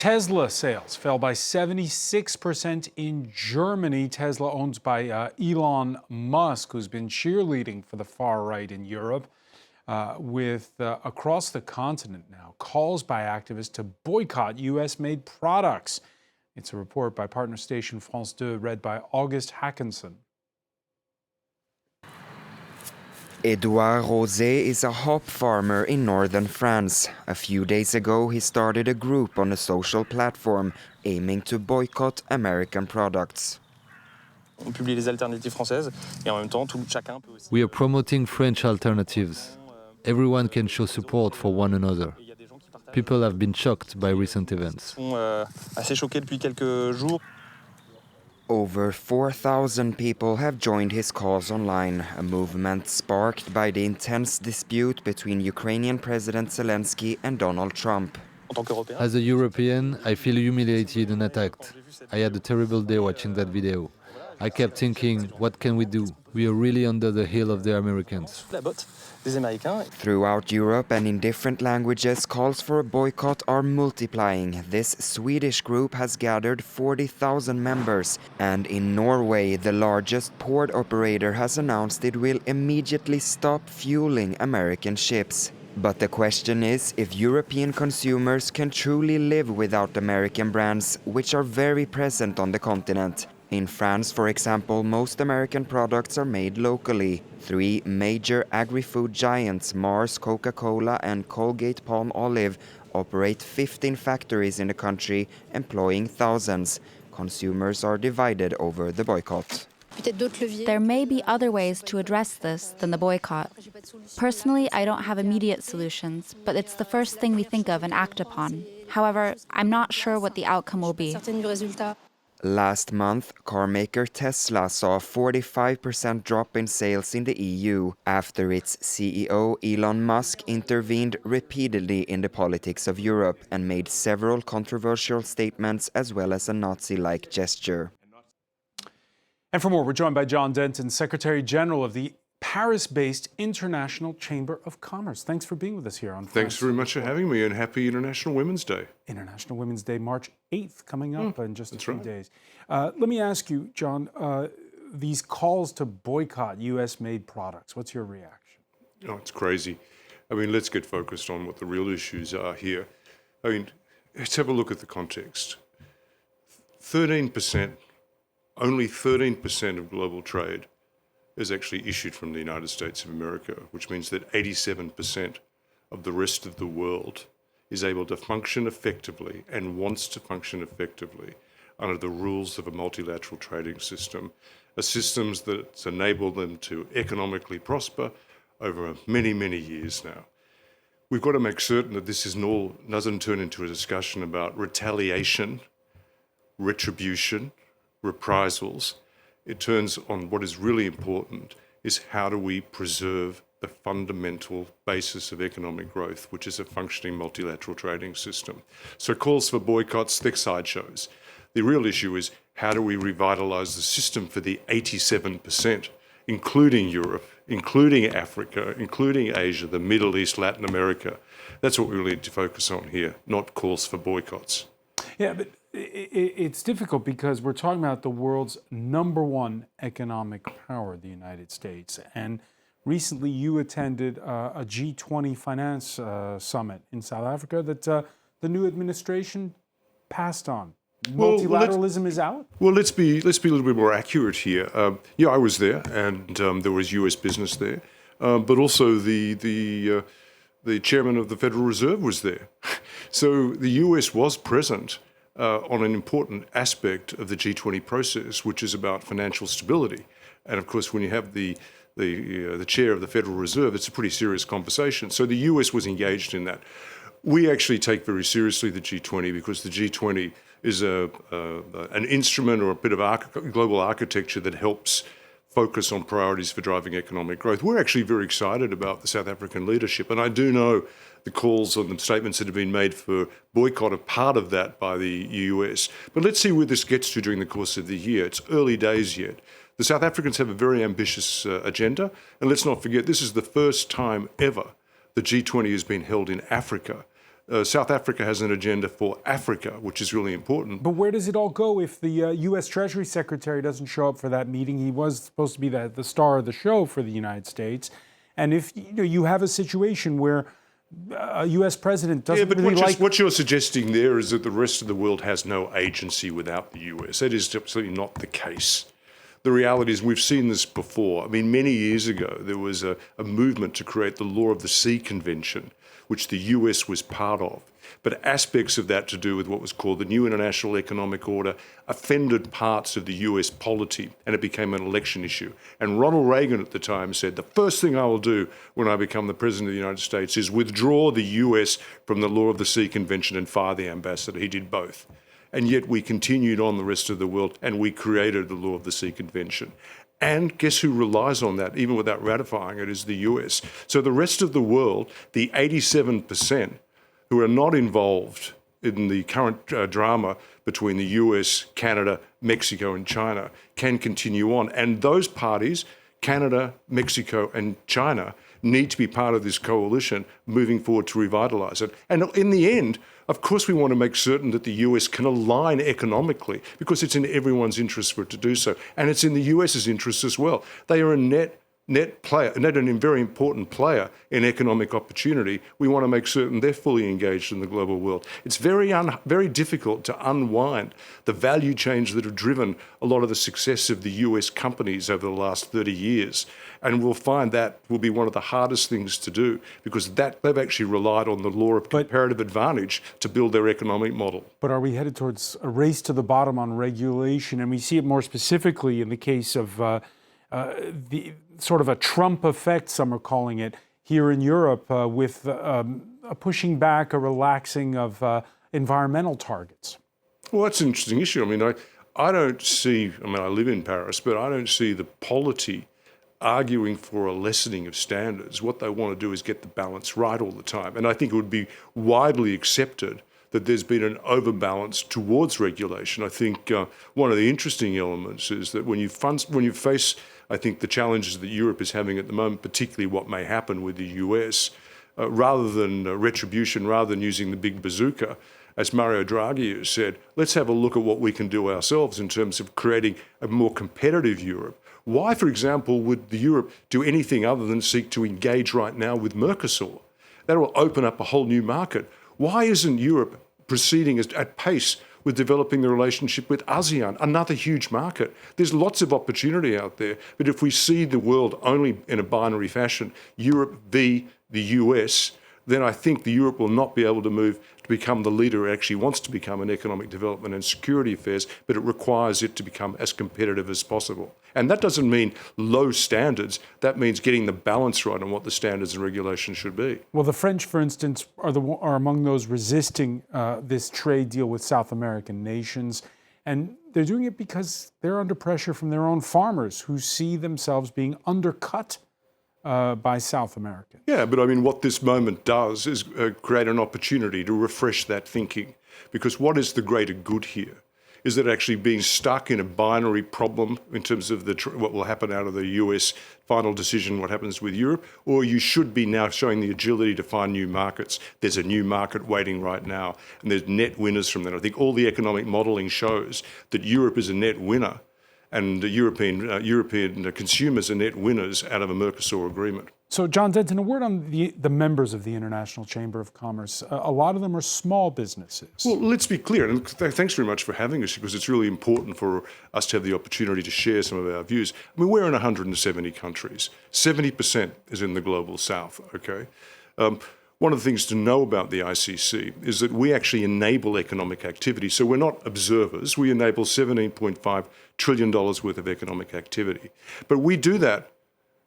Tesla sales fell by 76% in Germany. Tesla, owned by Elon Musk, who's been cheerleading for the far right in Europe, with across the continent now calls by activists to boycott U.S.-made products. It's a report by partner station France 2, read by August Hackinson. Edouard Rosé is a hop farmer in northern France. A few days ago, he started a group on a social platform aiming to boycott American products. We are promoting French alternatives. Everyone can show support for one another. People have been shocked by recent events. Over 4,000 people have joined his cause online, a movement sparked by the intense dispute between Ukrainian President Zelensky and Donald Trump. As a European, I feel humiliated and attacked. I had a terrible day watching that video. I kept thinking, what can we do? We are really under the heel of the Americans. Throughout Europe and in different languages, calls for a boycott are multiplying. This Swedish group has gathered 40,000 members, and in Norway, the largest port operator has announced it will immediately stop fueling American ships. But the question is if European consumers can truly live without American brands, which are very present on the continent. In France, for example, most American products are made locally. 3 major agri-food giants, Mars, Coca-Cola and Colgate-Palmolive, operate 15 factories in the country, employing thousands. Consumers are divided over the boycott. There may be other ways to address this than the boycott. Personally, I don't have immediate solutions, but it's the first thing we think of and act upon. However, I'm not sure what the outcome will be. Last month, carmaker Tesla saw a 45% drop in sales in the EU after its CEO Elon Musk intervened repeatedly in the politics of Europe and made several controversial statements as well as a Nazi-like gesture. And for more, we're joined by John Denton, Secretary General of the Paris-based International Chamber of Commerce. Thanks for being with us here on Thanks very much for having me, and happy International Women's Day. International Women's Day, March 8th, coming up in just a few days. Let me ask you, John, these calls to boycott U.S.-made products, what's your reaction? Oh, it's crazy. I mean, let's get focused on what the real issues are here. I mean, let's have a look at the context. 13%, only 13% of global trade is actually issued from the United States of America, which means that 87% of the rest of the world is able to function effectively and wants to function effectively under the rules of a multilateral trading system, a system that's enabled them to economically prosper over many, many years now. We've got to make certain that this doesn't turn into a discussion about retaliation, retribution, reprisals. It turns on what is really important is how do we preserve the fundamental basis of economic growth, which is a functioning multilateral trading system. So calls for boycotts, thick sideshows. The real issue is how do we revitalize the system for the 87%, including Europe, including Africa, including Asia, the Middle East, Latin America. That's what we really need to focus on here, not calls for boycotts. Yeah, but it's difficult because we're talking about the world's #1 economic power, the United States. And recently you attended a G20 finance summit in South Africa that the new administration passed on. Multilateralism is out? Well, let's be a little bit more accurate here. Yeah, I was there, and there was U.S. business there, but also the chairman of the Federal Reserve was there. So the U.S. was present on an important aspect of the G20 process, which is about financial stability. And of course, when you have the chair of the Federal Reserve, it's a pretty serious conversation. So the U.S. was engaged in that. We actually take very seriously the G20 because the G20 is an instrument or a bit of global architecture that helps focus on priorities for driving economic growth. We're actually very excited about the South African leadership, and I do know the calls on the statements that have been made for boycott are part of that by the US. But let's see where this gets to during the course of the year. It's early days yet. The South Africans have a very ambitious agenda, and let's not forget this is the first time ever the G20 has been held in Africa. South Africa has an agenda for Africa, which is really important. But where does it all go if the U.S. Treasury Secretary doesn't show up for that meeting? He was supposed to be the star of the show for the United States. And if you have a situation where a U.S. president doesn't what you're suggesting there is that the rest of the world has no agency without the U.S. That is absolutely not the case. The reality is we've seen this before. I mean, many years ago, there was a movement to create the Law of the Sea Convention, which the US was part of. But aspects of that to do with what was called the New International Economic Order offended parts of the US polity, and it became an election issue. And Ronald Reagan at the time said, the first thing I will do when I become the President of the United States is withdraw the US from the Law of the Sea Convention and fire the ambassador. He did both. And yet we continued on the rest of the world and we created the Law of the Sea Convention. And guess who relies on that, even without ratifying it, is the US. So the rest of the world, the 87% who are not involved in the current drama between the US, Canada, Mexico and China can continue on. And those parties, Canada, Mexico and China, need to be part of this coalition moving forward to revitalise it. And in the end, of course, we want to make certain that the US can align economically because it's in everyone's interest for it to do so. And it's in the US's interest as well. They are a net player, and a very important player in economic opportunity. We want to make certain they're fully engaged in the global world. It's very difficult to unwind the value chains that have driven a lot of the success of the US companies over the last 30 years. And we'll find that will be one of the hardest things to do because they've actually relied on the law of comparative advantage to build their economic model. But are we headed towards a race to the bottom on regulation? And we see it more specifically in the case of the sort of a Trump effect, some are calling it, here in Europe with a pushing back, a relaxing of environmental targets. Well, that's an interesting issue. I mean, I don't see, I live in Paris, but I don't see the polity arguing for a lessening of standards. What they want to do is get the balance right all the time. And I think it would be widely accepted that there's been an overbalance towards regulation. I think one of the interesting elements is that when you face, I think, the challenges that Europe is having at the moment, particularly what may happen with the US, rather than retribution, rather than using the big bazooka, as Mario Draghi has said, let's have a look at what we can do ourselves in terms of creating a more competitive Europe. Why, for example, would Europe do anything other than seek to engage right now with Mercosur? That will open up a whole new market. Why isn't Europe proceeding at pace with developing the relationship with ASEAN, another huge market? There's lots of opportunity out there, but if we see the world only in a binary fashion, Europe v. the US, then I think the Europe will not be able to move to become the leader it actually wants to become in economic development and security affairs, but it requires it to become as competitive as possible. And that doesn't mean low standards. That means getting the balance right on what the standards and regulations should be. Well, the French, for instance, are among those resisting this trade deal with South American nations. And they're doing it because they're under pressure from their own farmers who see themselves being undercut by South America. Yeah, but I mean, what this moment does is create an opportunity to refresh that thinking. Because what is the greater good here? Is that actually being stuck in a binary problem in terms of what will happen out of the US final decision, what happens with Europe, or you should be now showing the agility to find new markets. There's a new market waiting right now, and there's net winners from that. I think all the economic modelling shows that Europe is a net winner, and European consumers are net winners out of a Mercosur agreement. So, John Denton, a word on the members of the International Chamber of Commerce. A lot of them are small businesses. Well, let's be clear, and thanks very much for having us, because it's really important for us to have the opportunity to share some of our views. I mean, we're in 170 countries. 70% is in the global south, okay? One of the things to know about the ICC is that we actually enable economic activity. So we're not observers. We enable $17.5 trillion worth of economic activity. But we do that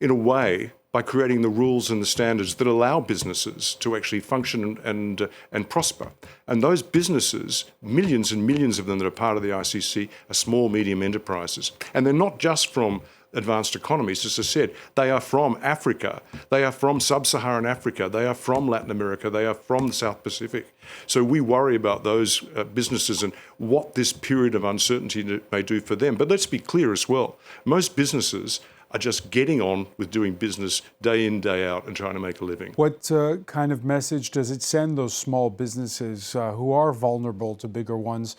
in a way by creating the rules and the standards that allow businesses to actually function and prosper. And those businesses, millions and millions of them that are part of the ICC, are small, medium enterprises. And they're not just from advanced economies. As I said, they are from Africa, they are from sub-Saharan Africa, they are from Latin America, they are from the South Pacific. So we worry about those businesses and what this period of uncertainty may do for them. But let's be clear as well, most businesses are just getting on with doing business day in, day out and trying to make a living. What kind of message does it send those small businesses who are vulnerable to bigger ones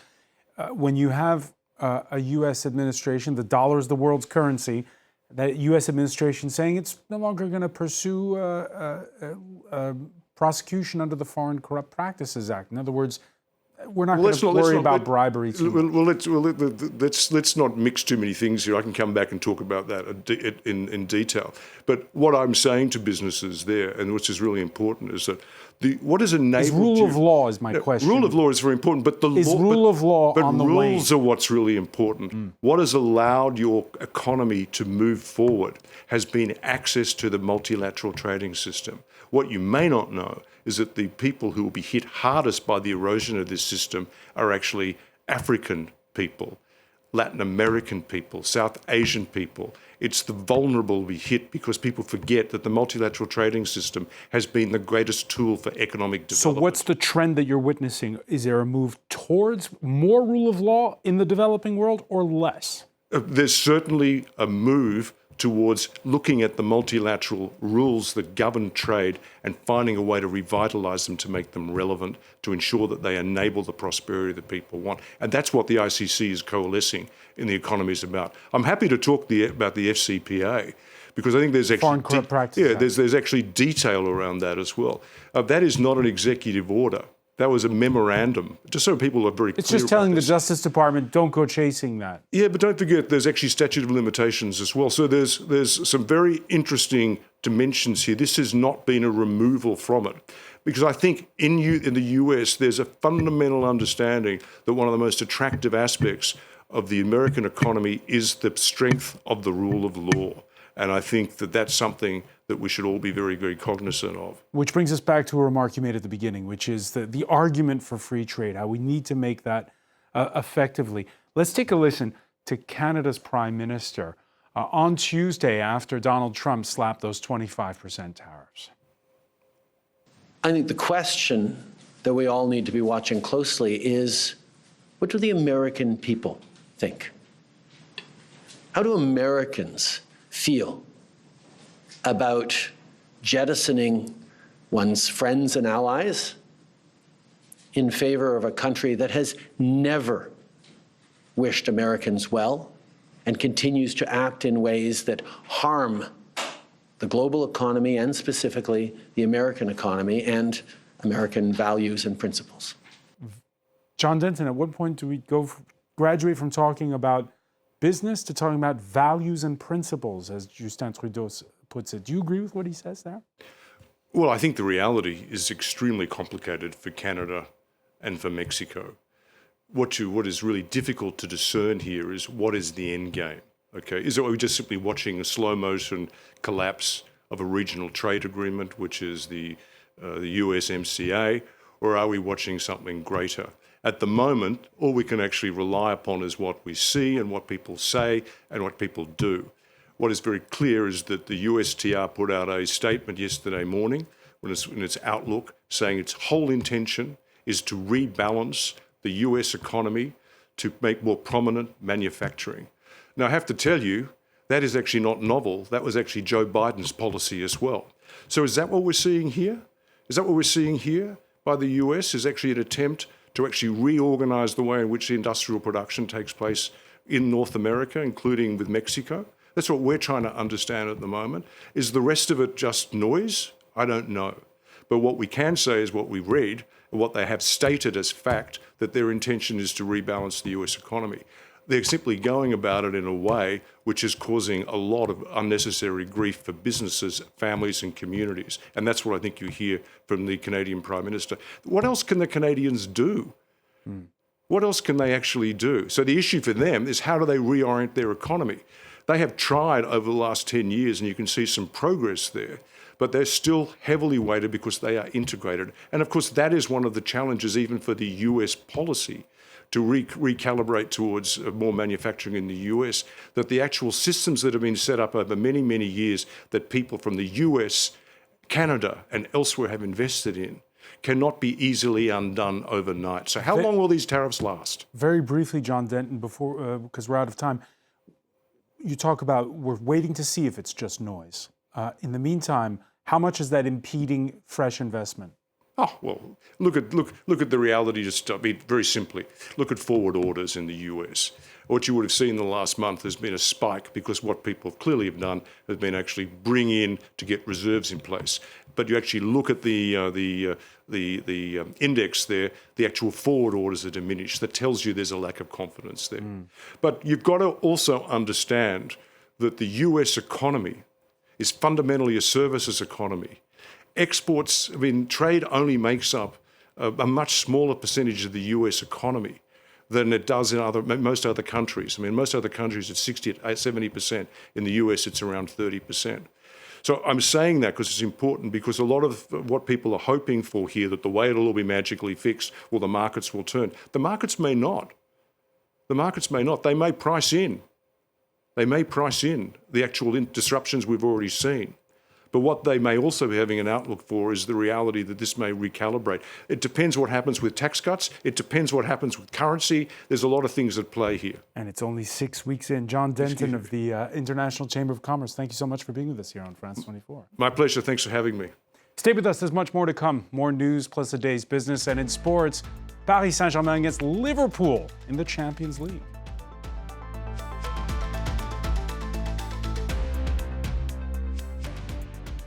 when you have a U.S. administration, the dollar is the world's currency, that U.S. administration saying it's no longer going to pursue prosecution under the Foreign Corrupt Practices Act? In other words, we're not going to worry about bribery too much. Let's not mix too many things here. I can come back and talk about that in detail. But what I'm saying to businesses there, and which is really important, is that what is enabled Is rule of law is my question. Rule of law is very important, but the is rule of law on the wane? But rules are what's really important. What has allowed your economy to move forward has been access to the multilateral trading system. What you may not know is that the people who will be hit hardest by the erosion of this system are actually African people, Latin American people, South Asian people. It's the vulnerable will be hit because people forget that the multilateral trading system has been the greatest tool for economic development. So what's the trend that you're witnessing? Is there a move towards more rule of law in the developing world or less? There's certainly a move towards looking at the multilateral rules that govern trade and finding a way to revitalize them to make them relevant, to ensure that they enable the prosperity that people want. And that's what the ICC is coalescing in the economies about. I'm happy to talk about the FCPA because I think there's actually Foreign Corrupt Practices. there's actually detail around that as well. That is not an executive order. That was a memorandum, just so people are very clear. It's just telling the Justice Department, don't go chasing that. Yeah, but don't forget, there's actually statute of limitations as well. So there's some very interesting dimensions here. This has not been a removal from it. Because I think in the US, there's a fundamental understanding that one of the most attractive aspects of the American economy is the strength of the rule of law. And I think that that's something that we should all be very, very cognizant of. Which brings us back to a remark you made at the beginning, which is the argument for free trade, how we need to make that effectively. Let's take a listen to Canada's Prime Minister on Tuesday after Donald Trump slapped those 25% tariffs. I think the question that we all need to be watching closely is, what do the American people think? How do Americans feel about jettisoning one's friends and allies in favor of a country that has never wished Americans well and continues to act in ways that harm the global economy and specifically the American economy and American values and principles? John Denton, at what point do we graduate from talking about business to talking about values and principles, as Justin Trudeau puts it? Do you agree with what he says there? Well, I think the reality is extremely complicated for Canada and for Mexico. What is really difficult to discern here is what is the end game. Okay, is it we're just simply watching a slow motion collapse of a regional trade agreement, which is the USMCA, or are we watching something greater? At the moment, all we can actually rely upon is what we see and what people say and what people do. What is very clear is that the USTR put out a statement yesterday morning in its outlook saying its whole intention is to rebalance the US economy to make more prominent manufacturing. Now, I have to tell you, that is actually not novel. That was actually Joe Biden's policy as well. So is that what we're seeing here? Is that what we're seeing here by the US, is actually an attempt to actually reorganize the way in which the industrial production takes place in North America, including with Mexico? That's what we're trying to understand at the moment. Is the rest of it just noise? I don't know. But what we can say is what we read and what they have stated as fact, that their intention is to rebalance the US economy. They're simply going about it in a way which is causing a lot of unnecessary grief for businesses, families and communities. And that's what I think you hear from the Canadian Prime Minister. What else can the Canadians do? What else can they actually do? So the issue for them is, how do they reorient their economy? They have tried over the last 10 years, and you can see some progress there, but they're still heavily weighted because they are integrated. And of course, that is one of the challenges even for the US policy, to recalibrate towards more manufacturing in the US, that the actual systems that have been set up over many, many years that people from the US, Canada and elsewhere have invested in cannot be easily undone overnight. So how long will these tariffs last? Very briefly, John Denton, before because we're out of time. you talk about we're waiting to see if it's just noise. In the meantime, how much is that impeding fresh investment? Oh, well, look at the reality, just very simply. Look at forward orders in the US. What you would have seen in the last month has been a spike because what people clearly have done has been actually bring in to get reserves in place. But you actually look at the index there, the actual forward orders are diminished. That tells you there's a lack of confidence there. But you've got to also understand that the US economy is fundamentally a services economy. Exports, trade only makes up a much smaller percentage of the US economy than it does in most other countries. Most other countries it's 60 to 70%. In the US, it's around 30%. So I'm saying that because it's important, because a lot of what people are hoping for here, that the way it'll all be magically fixed, well, the markets will turn. The markets may not. The markets may not. They may price in. They may price in the actual disruptions we've already seen. But what they may also be having an outlook for is the reality that this may recalibrate. It depends what happens with tax cuts. It depends what happens with currency. There's a lot of things at play here. And it's only 6 weeks in. John Denton of the International Chamber of Commerce, thank you so much for being with us here on France 24. My pleasure. Thanks for having me. Stay with us. There's much more to come. More news plus a day's business. And in sports, Paris Saint-Germain against Liverpool in the Champions League.